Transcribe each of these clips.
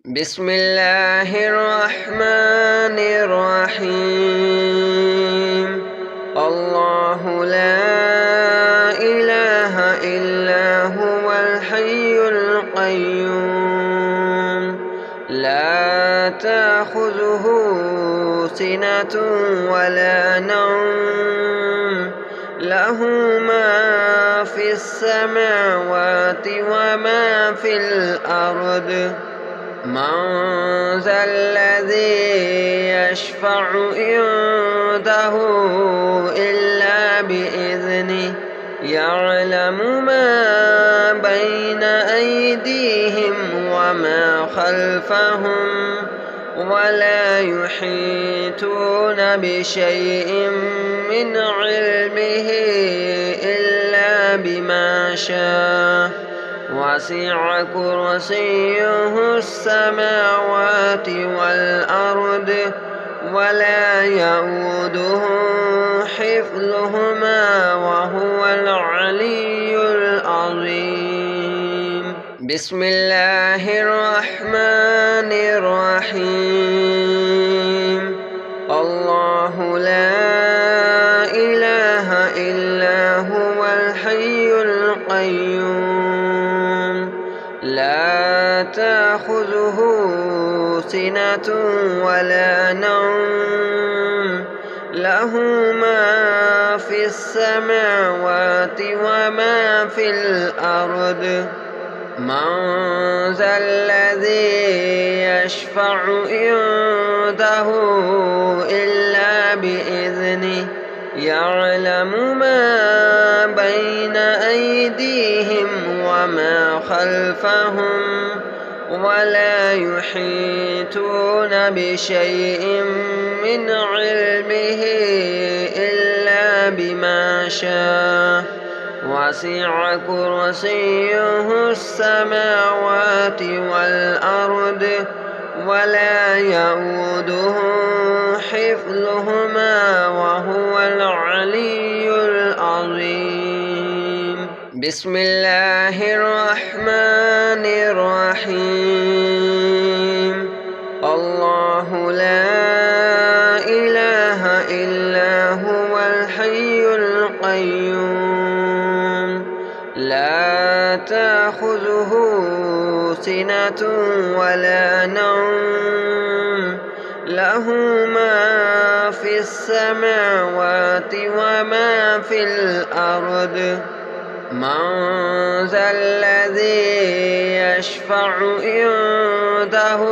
بسم الله الرحمن الرحيم. الله لا إله إلا هو الحي القيوم لا تأخذه سنة ولا نوم له ما في السماوات وما في الأرض من ذا الذي يشفع عنده إلا بإذنه يعلم ما بين أيديهم وما خلفهم ولا يحيطون بشيء من علمه إلا بما شاء وسع كرسيه السماوات والأرض ولا يئوده حفظهما وهو العلي العظيم. بسم الله الرحمن الرحيم. الله لا إله إلا هو الحي القيوم لا تأخذه سنة ولا نوم له ما في السماوات وما في الأرض من ذا الذي يشفع عنده إلا بإذنه يعلم ما بين أيديهم وما خلفهم ولا يحيطون بشيء من علمه إلا بما شاء وسع كرسيه السماوات والأرض ولا يئوده حفظهما وهو العلي العظيم. بسم الله الرحمن الرحيم. الله لا إله إلا هو الحي القيوم لا تأخذه سنة ولا نوم له ما في السماوات وما في الأرض من ذا الذي يشفع عنده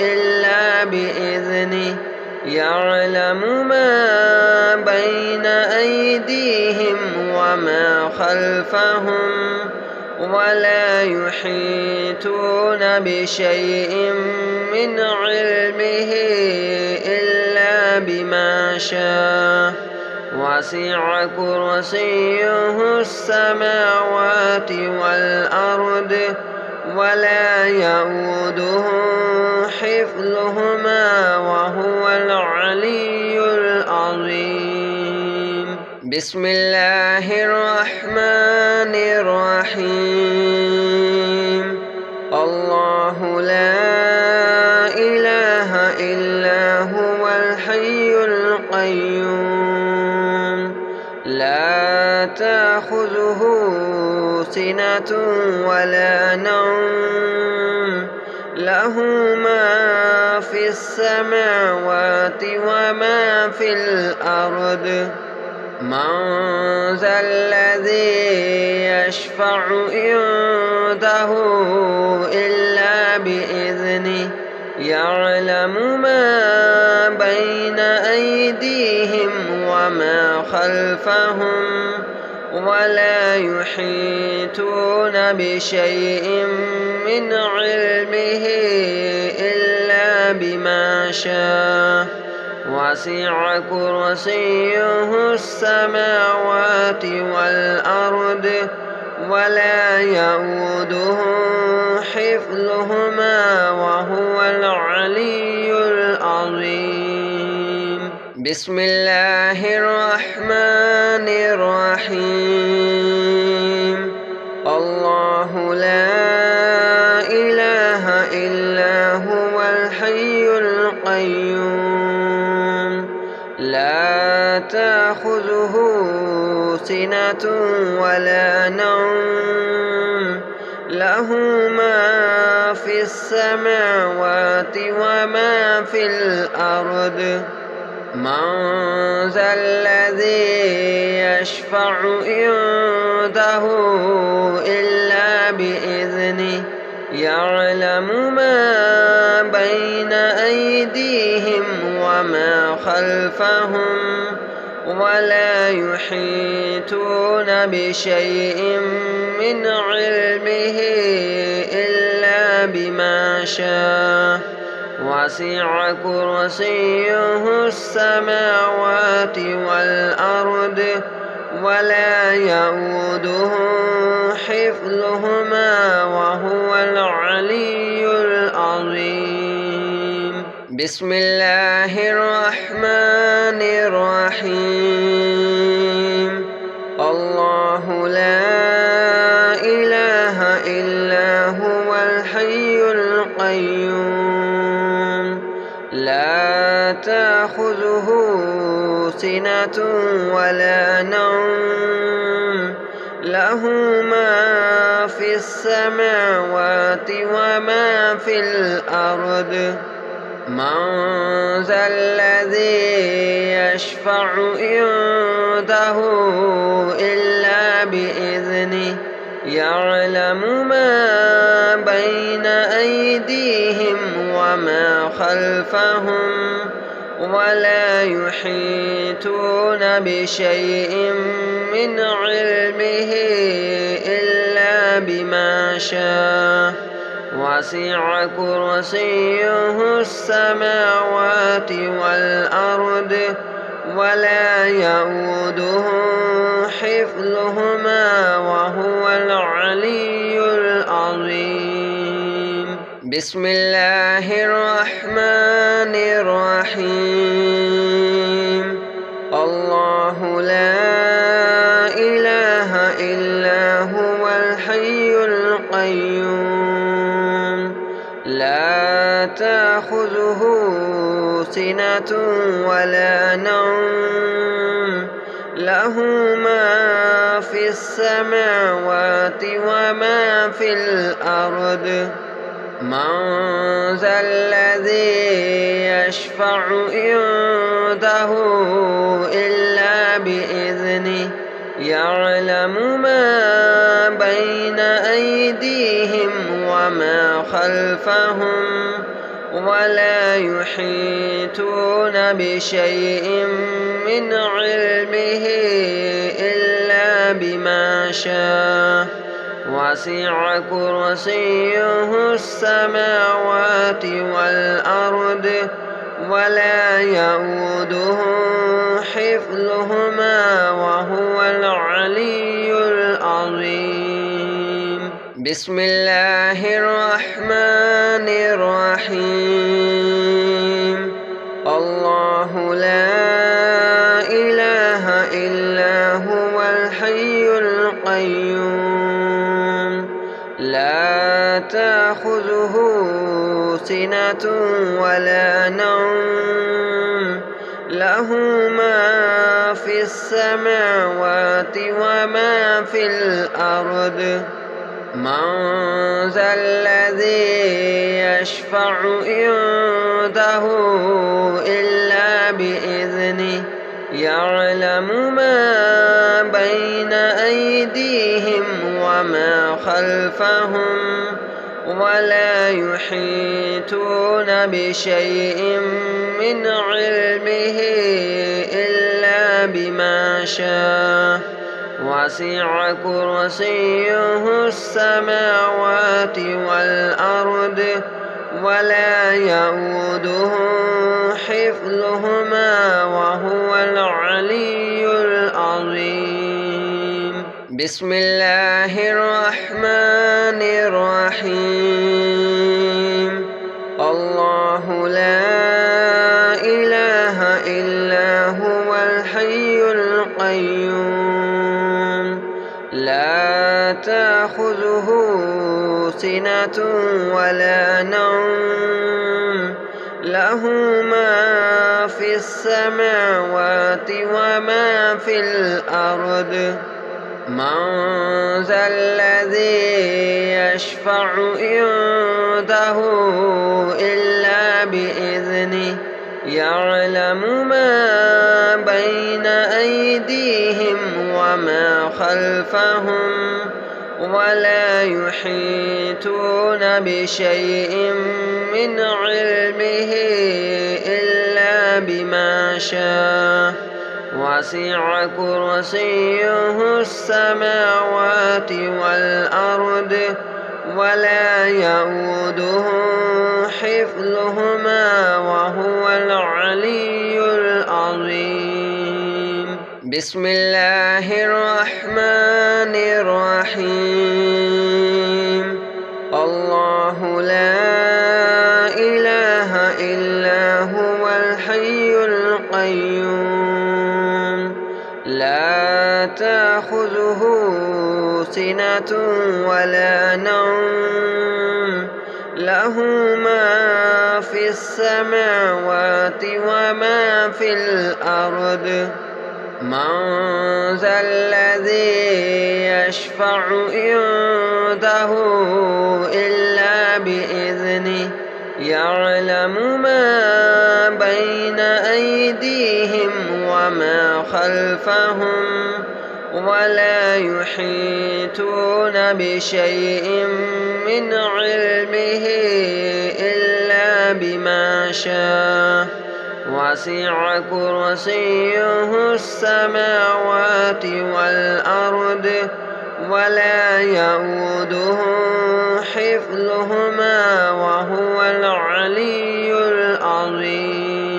إلا بإذنه يعلم ما بين أيديهم وما خلفهم ولا يحيطون بشيء من علمه إلا بما شاء وسع كرسيه السماوات والأرض ولا يئوده حفظهما وهو العلي العظيم. بسم الله الرحمن الرحيم. الله لا إله إلا هو الحي القيوم لا تأخذه سنة ولا نوم له ما في السماوات وما في الأرض من ذا الذي يشفع عنده إلا بإذنه يعلم ما بين أيديهم وما خلفهم ولا يحيطون بشيء من علمه إلا بما شاء وسع كرسيه السماوات والأرض ولا يئوده حفظهما وهو العلي العظيم. بسم الله الرحمن الرحيم. الله لا إله إلا هو الحي القيوم لا تأخذه سنة ولا نوم له ما في السماوات وما في الأرض من ذا الذي يشفع عنده إلا بإذنه يعلم ما بين أيديهم وما خلفهم ولا يحيطون بشيء من علمه إلا بما شاء وسع كرسيه السماوات والأرض ولا يئوده حفظهما وهو العلي العظيم. بسم الله الرحمن الرحيم. الله لا إله إلا هو الحي القيوم لا تأخذه سنة ولا نوم له ما في السماوات وما في الأرض من ذا الذي يشفع عنده إلا بإذنه يعلم ما بين أيديهم وما خلفهم ولا يحيطون بشيء من علمه إلا بما شاء وسع كرسيه السماوات والأرض ولا يئوده حفظهما وهو العلي العظيم. بسم الله الرحمن الرحيم. الله لا إله إلا هو الحي القيوم لا تأخذه سنة ولا نوم له ما في السماوات وما في الأرض من ذا الذي يشفع عنده إلا بإذنه يعلم ما بين أيديهم وما خلفهم ولا يحيطون بشيء من علمه إلا بما شاء وسع كرسيه السماوات والأرض ولا يئوده حفظهما وهو العلي العظيم. بسم الله الرحمن الرحيم. الله لا إله إلا هو الحي القيوم لا تأخذه سنة ولا نوم له ما في السماوات وما في الأرض من ذا الذي يشفع عنده إلا بإذنه يعلم ما بين أيديهم وما خلفهم ولا يحيطون بشيء من علمه إلا بما شاء وسع كرسيه السماوات والأرض ولا يئوده حفظهما وهو العلي العظيم. بسم الله الرحمن الرحيم. الله لا إله إلا هو الحي القيوم لا تأخذه سنة ولا نوم له ما في السماوات وما في الأرض من ذا الذي يشفع عنده إلا بإذنه يعلم ما بين أيديهم وما خلفهم ولا يحيطون بشيء من علمه إلا بما شاء وسع كرسيه السماوات والأرض ولا يئوده حفظهما وهو العلي العظيم. بسم الله الرحمن الرحيم. الله لا إله إلا هو الحي القيوم لا تأخذه سنة ولا نوم له ما في السماوات وما في الأرض من ذا الذي يشفع عنده إلا بإذنه يعلم ما بين أيديهم وما خلفهم ولا يحيطون بشيء من علمه إلا بما شاء وسع كرسيه السماوات والأرض ولا يئوده حفظهما وهو العلي العظيم.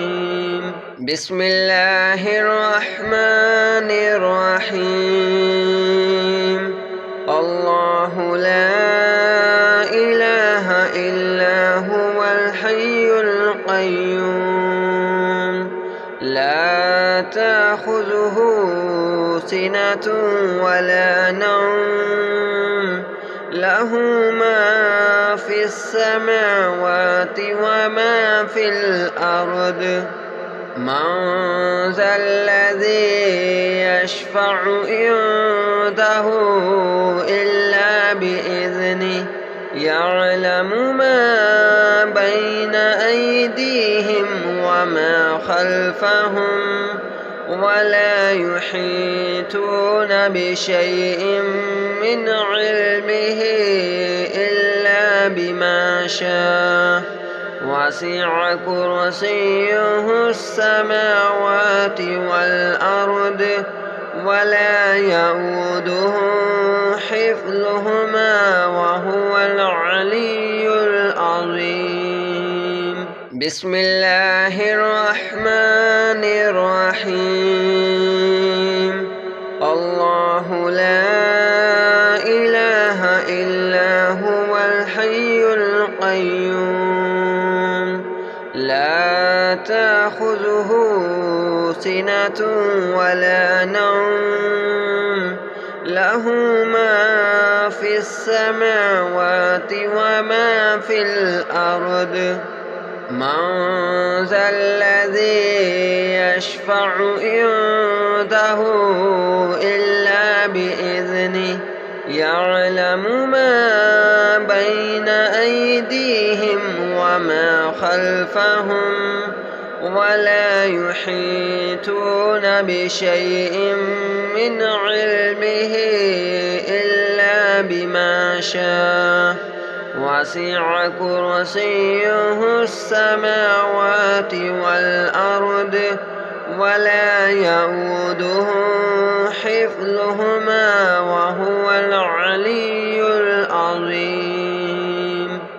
بسم الله الرحمن الرحيم. الله لا إله إلا هو الحي القيوم لا تأخذه سنة ولا نوم له ما في السماوات وما في الأرض من ذا الذي يشفع عنده إلا بإذنه يعلم ما بين أيديهم وما خلفهم ولا يحيطون بشيء من علمه إلا بما شاء وسع كرسيه السماوات والأرض ولا يئوده حفظهما وهو العلي العظيم. بسم الله الرحمن الرحيم. الله لا إله إلا هو الحي القيوم لا تأخذه سنة ولا نوم له ما في السماوات وما في الأرض من ذا الذي يشفع عنده إلا بإذنه يعلم ما بين أيديهم وما خلفهم ولا يحيطون بشيء من علمه إلا بما شاء وسع كرسيه السماوات والأرض ولا يئوده حفظهما وهو العلي العظيم.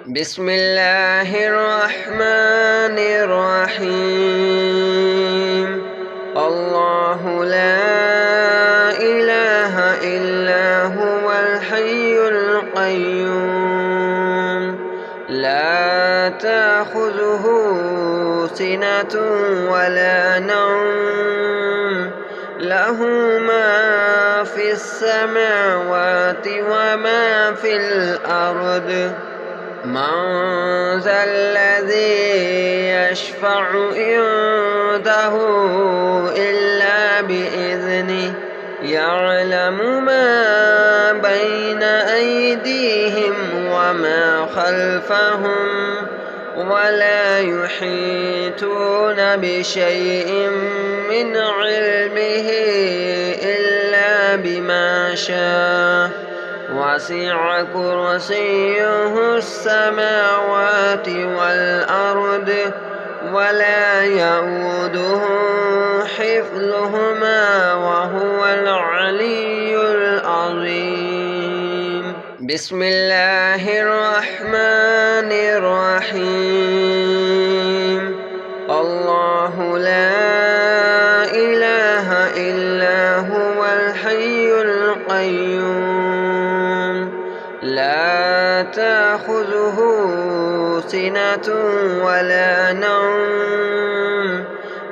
بسم الله الرحمن الرحيم. الله لا إله إلا هو الحي القيوم لا تأخذه سنة ولا نوم له ما في السماوات وما في الأرض. من ذا الذي يشفع عنده إلا بإذنه يعلم ما بين أيديهم وما خلفهم ولا يحيطون بشيء من علمه إلا بما شاء. وسع كرسيه السماوات والأرض ولا يئوده حفظهما وهو العلي العظيم. بسم الله الرحمن الرحيم. الله لا إله إلا هو الحي القيوم لا تأخذه سنة ولا نوم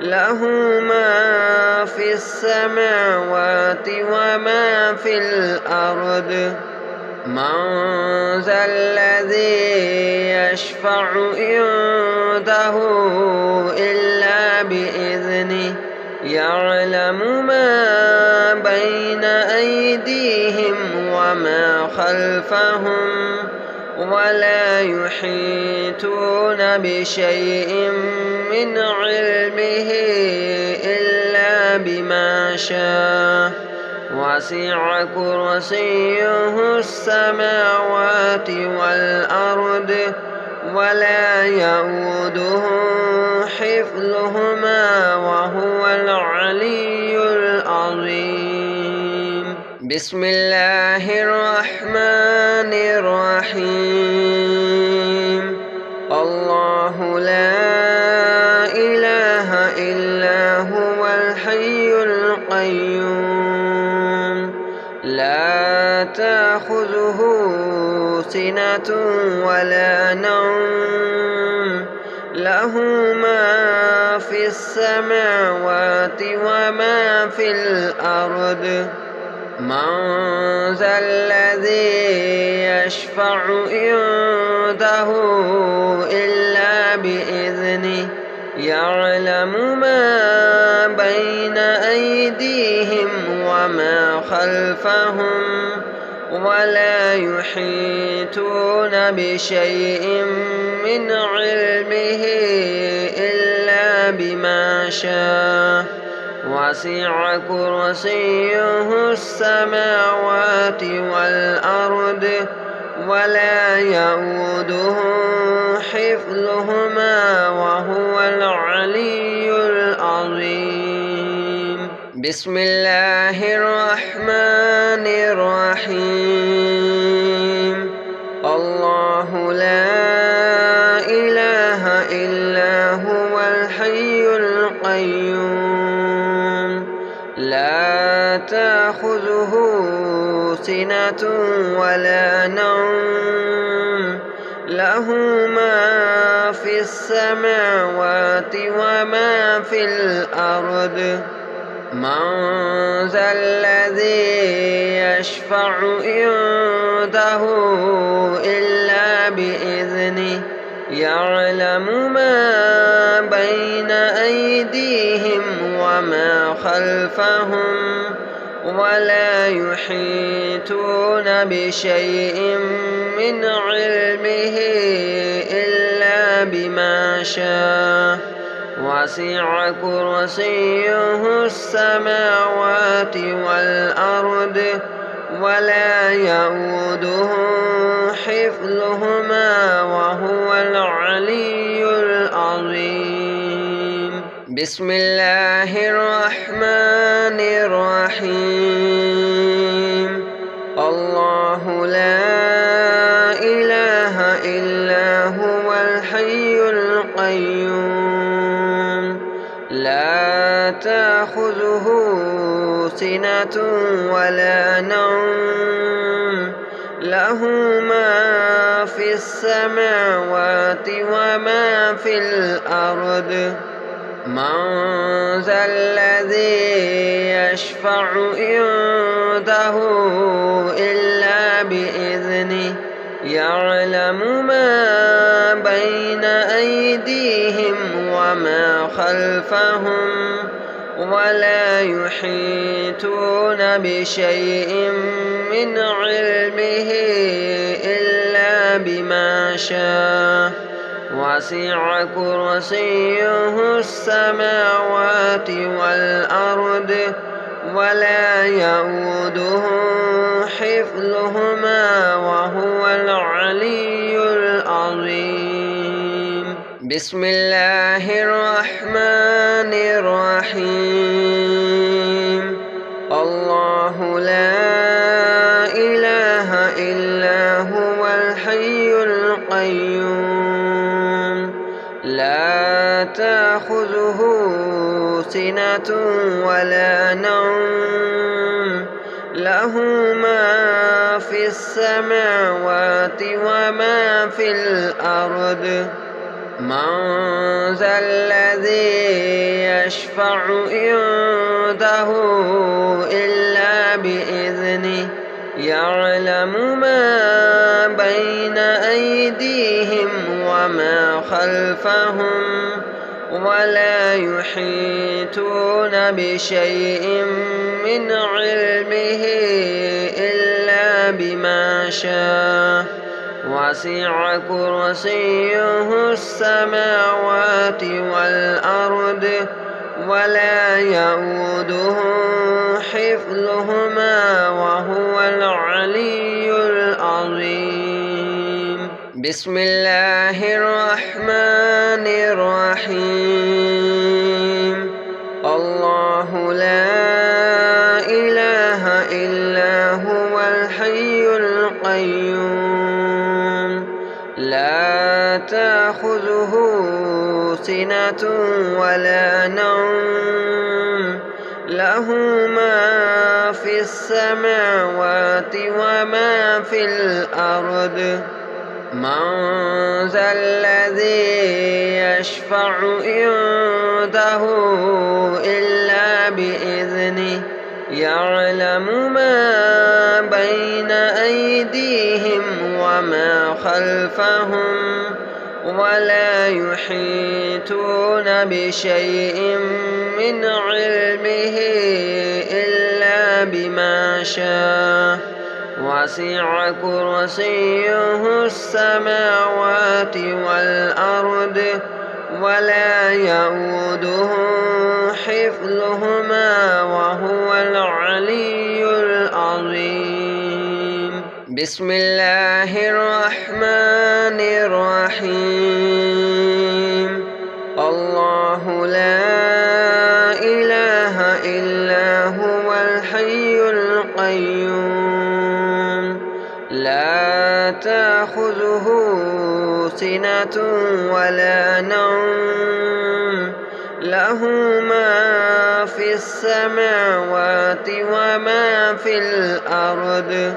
له ما في السماوات وما في الأرض. من ذا الذي يشفع عنده إلا بإذنه يعلم ما بين أيديهم وما خلفهم ولا يحيطون بشيء من علمه إلا بما شاء. وسع كرسيه السماوات والأرض ولا يئوده حفظهما وهو العلي العظيم. بسم الله الرحمن الرحيم. الله لا إله إلا هو الحي القيوم لا تأخذه سنة ولا نوم له ما في السماوات وما في الأرض. من ذا الذي يشفع عنده إلا بإذنه يعلم ما بين أيديهم وما خلفهم ولا يحيطون بشيء من علمه إلا بما شاء. وسع كرسيه السماوات والأرض ولا يئوده حفظهما وهو العلي العظيم. بسم الله الرحمن الرحيم. الله لا إله إلا هو الحي القيوم لا تأخذه سنة ولا نوم له ما في السماوات وما في الأرض. من ذا الذي يشفع عنده إلا بإذنه يعلم ما بين أيديهم وما خلفهم ولا يحيطون بشيء من علمه إلا بما شاء. وسع كرسيه السماوات والأرض ولا يئوده حفظهما وهو العلي العظيم. بسم الله الرحمن الرحيم. الله لا إله إلا هو الحي القيوم لا تأخذه سنة ولا نوم له ما في السماوات وما في الأرض. من ذا الذي يشفع عنده إلا بإذنه يعلم ما بين أيديهم وما خلفهم ولا يحيطون بشيء من علمه إلا بما شاء وسع كرسيه السماوات والأرض ولا يئوده حفظهما وهو العلي العظيم. بسم الله الرحمن الرحيم. الله لا إله إلا هو الحي القيوم لا تأخذه سنة ولا نوم له ما في السماوات وما في الأرض. من ذا الذي يشفع عنده إلا بإذنه يعلم ما بين أيديهم وما خلفهم ولا يحيطون بشيء من علمه إلا بما شاء وسع كرسيه السماوات والأرض ولا يئوده حفظهما وهو العلي العظيم. بسم الله الرحمن الرحيم. الله لا إله إلا هو الحي القيوم لا تأخذه سنة ولا نوم له ما في السماوات وما في الأرض. من ذا الذي يشفع عنده إلا بإذنه يعلم ما بين أيديهم وما خلفهم ولا يحيطون بشيء من علمه إلا بما شاء وسع كرسيه السماوات والأرض ولا يئوده حفظهما وهو العلي العظيم. بسم الله الرحمن الرحيم. الله لا إله إلا هو الحي القيوم لا تأخذه سنة ولا نوم له ما في السماوات وما في الأرض.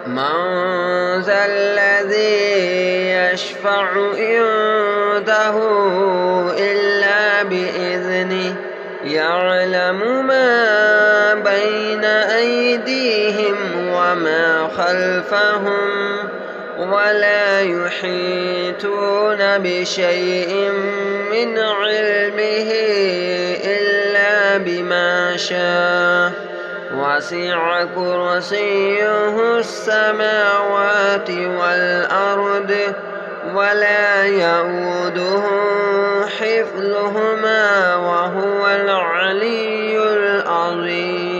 من ذا الذي يشفع عنده إلا بإذنه يعلم ما بين أيديهم وما خلفهم ولا يحيطون بشيء من علمه إلا بما شاء وسع كرسيه السماوات والأرض ولا يئوده حفظهما وهو العلي العظيم.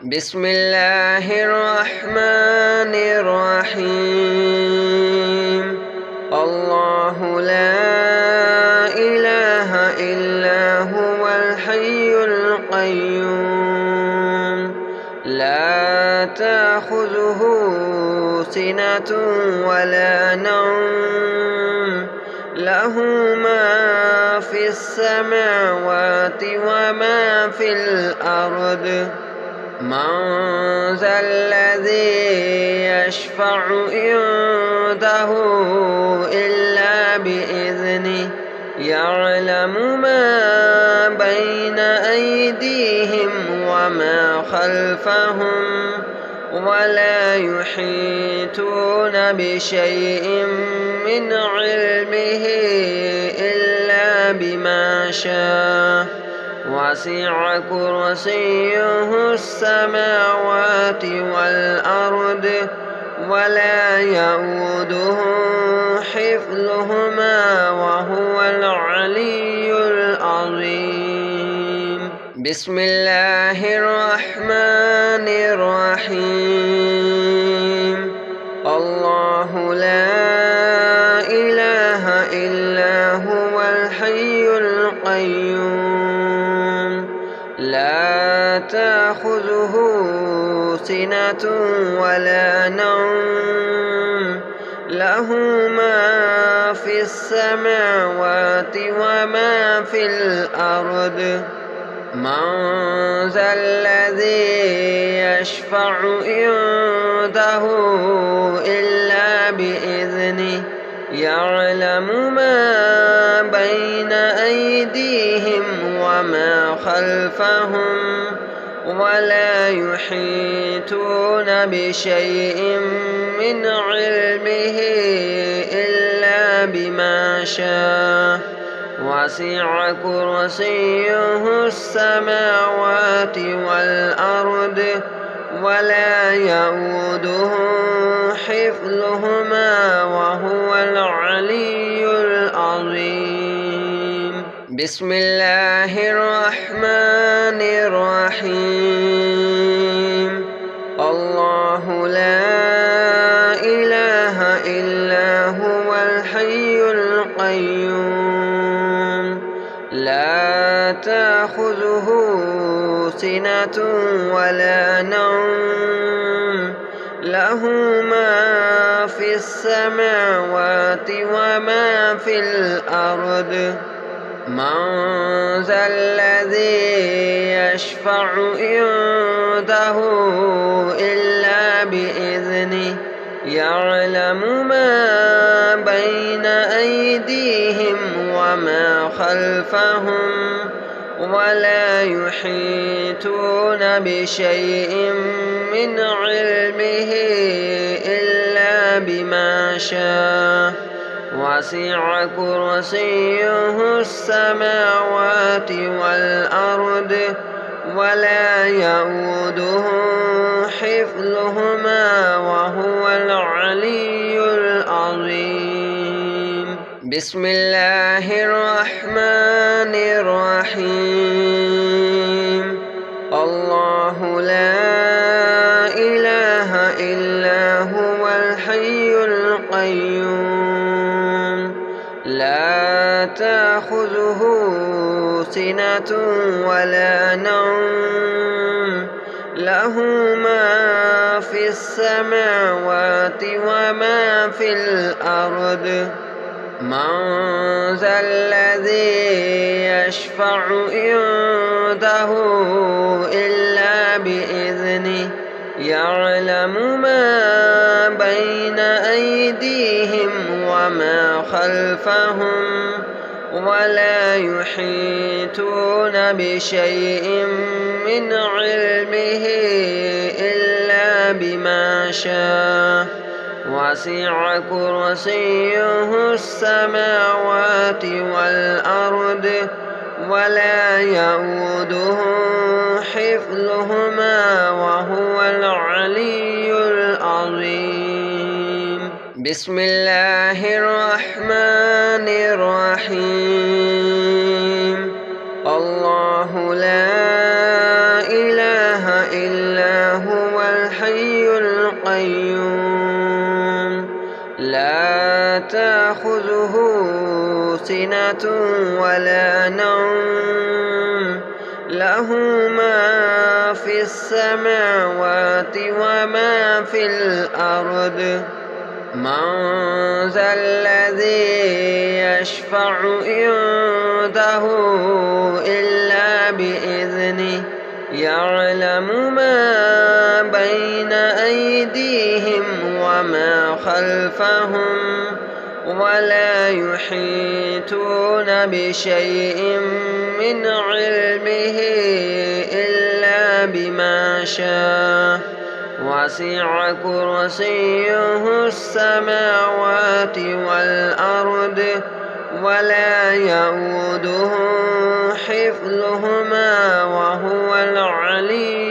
بسم الله الرحمن الرحيم. الله لا إله إلا هو الحي القيوم لا تأخذه سنة ولا نوم له ما في السماوات وما في الأرض. من ذا الذي يشفع عنده إلا بإذنه يعلم ما بين أيديهم وما خلفهم ولا يحيطون بشيء من علمه إلا بما شاء وسع كرسيه السماوات والأرض ولا يئوده حفظهما وهو العلي العظيم. بسم الله الرحمن الرحيم. الله لا إله إلا هو الحي القيوم لا تأخذه سنة ولا نوم له ما في السماوات وما في الأرض من ذا الذي يشفع عنده إلا بإذنه يعلم ما بين أيديهم وما خلفهم ولا يحيطون بشيء من علمه إلا بما شاء وسع كرسيه السماوات والأرض ولا يئوده حفظهما وهو العلي العظيم. بسم الله الرحمن الرحيم. الله لا إله إلا هو الحي القيوم لا تأخذه سنة ولا نوم له ما في السماوات وما في الأرض من ذا الذي يشفع عنده إلا بإذنه يعلم ما بين أيديهم وما خلفهم ولا يحيطون بشيء من علمه إلا بما شاء وسع كرسيه السماوات والأرض ولا يئوده حفظهما وهو العلي العظيم. بسم الله الرحمن الرحيم. الله لا إله إلا هو الحي القيوم لا تأخذه سنة ولا نوم له ما في السماوات وما في الأرض من ذا الذي يشفع عنده إلا بإذنه يعلم ما بين أيديهم وما خلفهم ولا يحيطون بشيء من علمه إلا بما شاء وسع كرسيه السماوات والأرض ولا يئوده حفظهما وهو العلي العظيم. بسم الله الرحمن الرحيم. الله لا إله إلا هو الحي القيوم لا تأخذه سنة ولا نوم له ما في السماوات وما في الأرض من ذا الذي يشفع عنده إلا بإذنه يعلم ما بين أيديهم وما خلفهم ولا يحيطون بشيء من علمه إلا بما شاء وسع كرسيه السماوات والأرض ولا يئوده حفظهما وهو العلي